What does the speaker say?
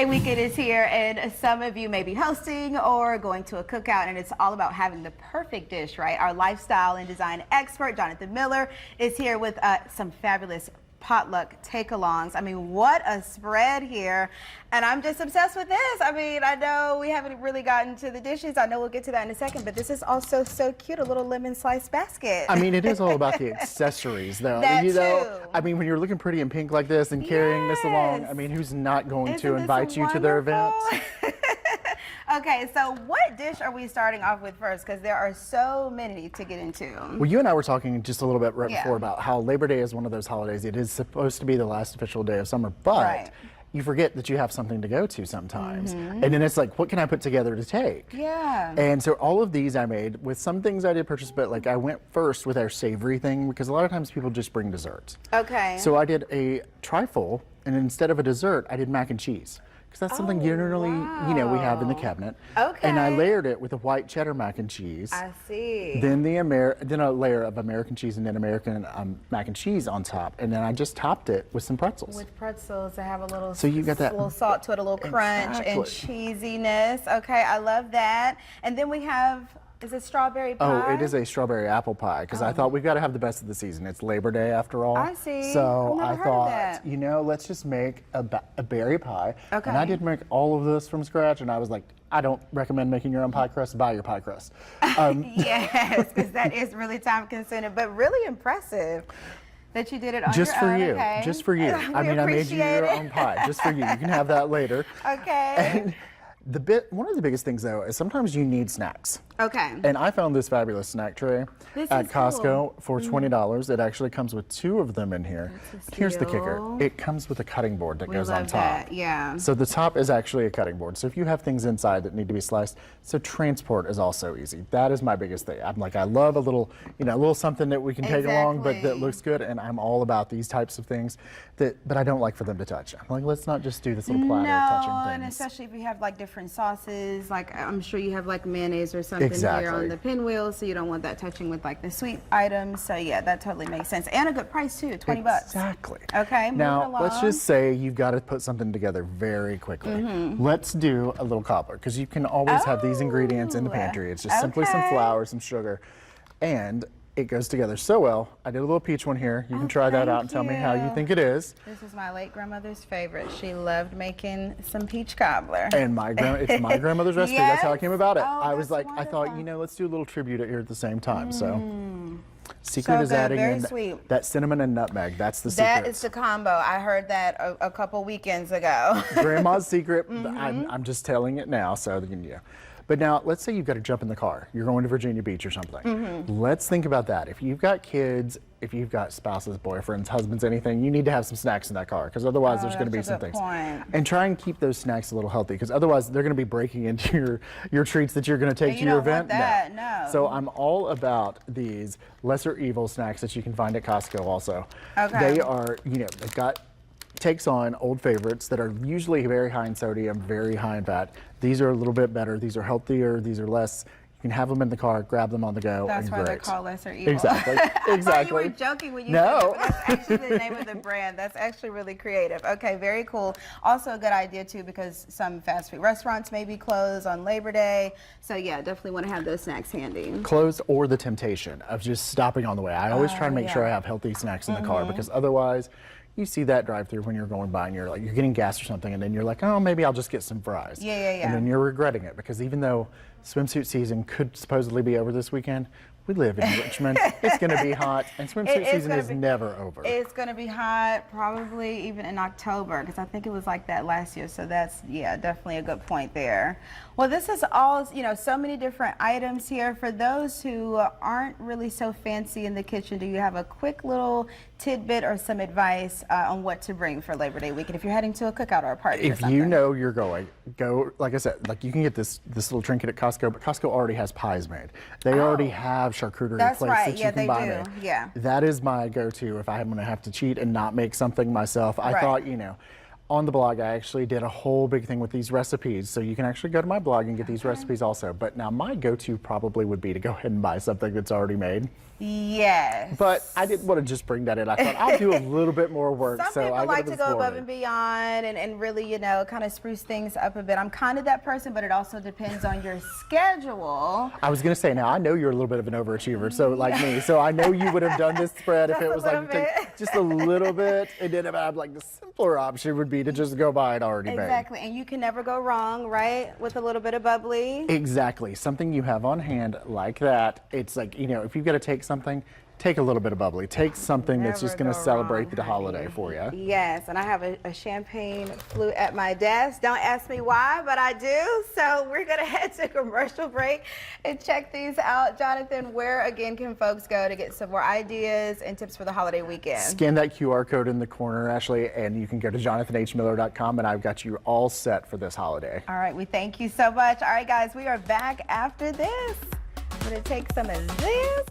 Day weekend is here, and some of you may be hosting or going to a cookout, and it's all about having the perfect dish, right? Our lifestyle and design expert, Jonathan Miller, is here with some fabulous potluck take-alongs. I mean, what a spread here. And I'm just obsessed with this. I mean, I know we haven't really gotten to the dishes. I know we'll get to that in a second, but this is also so cute, a little lemon slice basket. I mean, it is all about the accessories, though. That you know, too. I mean, when you're looking pretty in pink like this and carrying this along, I mean, who's not going to invite you to their events? Okay, so what dish are we starting off with first? Because there are so many to get into. Well, you and I were talking just a little bit before about how Labor Day is one of those holidays. It is supposed to be the last official day of summer, but you forget that you have something to go to sometimes. And then it's like, what can I put together to take? Yeah. And so all of these I made with some things I did purchase, but like I went first with our savory thing because a lot of times people just bring desserts. Okay. So I did a trifle, and instead of a dessert, I did mac and cheese. Because that's something generally, you know, we have in the cabinet. Okay. And I layered it with a white cheddar mac and cheese. I see. Then then a layer of American cheese and then American mac and cheese on top. And then I just topped it with some pretzels. With pretzels, they have a little, so you got that little salt to it, a little crunch and cheesiness. Okay, I love that. And then we have, is it strawberry pie? Oh, it is a strawberry apple pie because I thought we've got to have the best of the season. It's Labor Day after all. I see. So I've I never heard of that. thought, you know, let's just make a berry pie. Okay. And I did make all of this from scratch, and I was like, I don't recommend making your own pie crust. Buy your pie crust. Yes, because that is really time consuming, but really impressive that you did it on just your for own. you, Okay. just for you. I mean, I made you your own pie, just for you. You can have that later. Okay. And one of the biggest things though is sometimes you need snacks. Okay. And I found this fabulous snack tray at Costco for $20. It actually comes with 2 of them in here. Here's the kicker. It comes with a cutting board that goes on top. That. Yeah. So the top is actually a cutting board. So if you have things inside that need to be sliced, so transport is also easy. That is my biggest thing. I'm like, I love a little, you know, a little something that we can take along, but that looks good. And I'm all about these types of things but I don't like for them to touch. I'm like, let's not just do this little platter of touching things. And especially if you have like different sauces, like I'm sure you have like mayonnaise or something here on the pinwheel, so you don't want that touching with like the sweet items. So yeah, that totally makes sense. And a good price too, 20 bucks. Exactly. Okay, now let's just say you've got to put something together very quickly. Let's do a little cobbler, because you can always have these ingredients in the pantry. It's just simply some flour, some sugar, and it goes together so well. I did a little peach one here. You can try that out and tell me how you think it is. This is my late grandmother's favorite. She loved making some peach cobbler. And it's my grandmother's recipe. That's how I came about it. I was like, wonderful. I thought, you know, let's do a little tribute here at the same time. So secret is adding in that cinnamon and nutmeg. That's the secret. That is the combo. I heard that a couple weekends ago. Grandma's secret. I'm just telling it now, so you know. But now, let's say you've got to jump in the car. You're going to Virginia Beach or something. Let's think about that. If you've got kids, if you've got spouses, boyfriends, husbands, anything, you need to have some snacks in that car, because otherwise there's going to be some things. And try and keep those snacks a little healthy, because otherwise they're going to be breaking into your treats that you're going to take to your event. No. So I'm all about these lesser evil snacks that you can find at Costco also. Okay. They are, you know, they've got takes on old favorites that are usually very high in sodium, very high in fat. These are a little bit better. These are healthier. These are less. You can have them in the car, grab them on the go. That's why they're called lesser evil. Exactly. Exactly. I thought you were joking when you said it, but that's actually the name of the brand. That's actually really creative. Okay, very cool. Also a good idea too, because some fast food restaurants may be closed on Labor Day. So yeah, definitely want to have those snacks handy. Closed, or the temptation of just stopping on the way. I always try to make sure I have healthy snacks in the car, because otherwise you see that drive-through when you're going by and you're getting gas or something, and then you're like, oh, maybe I'll just get some fries. And then you're regretting it, because even though swimsuit season could supposedly be over this weekend, we live in Richmond. It's going to be hot, and swimsuit season is never over. It's going to be hot, probably even in October, because I think it was like that last year. So that's, yeah, definitely a good point there. Well, this is all, you know, so many different items here. For those who aren't really so fancy in the kitchen, do you have a quick little tidbit or some advice on what to bring for Labor Day weekend if you're heading to a cookout or a party? If you know you're going, go, like I said, like you can get this little trinket at Costco, but Costco already has pies made. They already have charcuterie plates that you can buy made. Yeah. That is my go-to if I'm going to have to cheat and not make something myself. I thought, you know, On the blog, I actually did a whole big thing with these recipes. So you can actually go to my blog and get these recipes also. But now my go-to probably would be to go ahead and buy something that's already made. Yes. But I didn't want to just bring that in. I thought I'll do a little bit more work. Some so people I like to go above and beyond and really, you know, kind of spruce things up a bit. I'm kind of that person, but it also depends on your schedule. I was going to say, now I know you're a little bit of an overachiever, so like me. So I know you would have done this spread if it was like just a little bit. And then I'm like, the simpler option would be to just go buy it already made. Exactly. And you can never go wrong, right? With a little bit of bubbly. Exactly. Something you have on hand like that. It's like, you know, if you've got to take something, take a little bit of bubbly. Take something that's just going to celebrate the holiday for you. Yes, and I have a champagne flute at my desk. Don't ask me why, but I do. So we're going to head to commercial break and check these out. Jonathan, where again can folks go to get some more ideas and tips for the holiday weekend? Scan that QR code in the corner, Ashley, and you can go to jonathanhmiller.com, and I've got you all set for this holiday. All right, we thank you so much. All right, guys, we are back after this. I'm going to take some of this.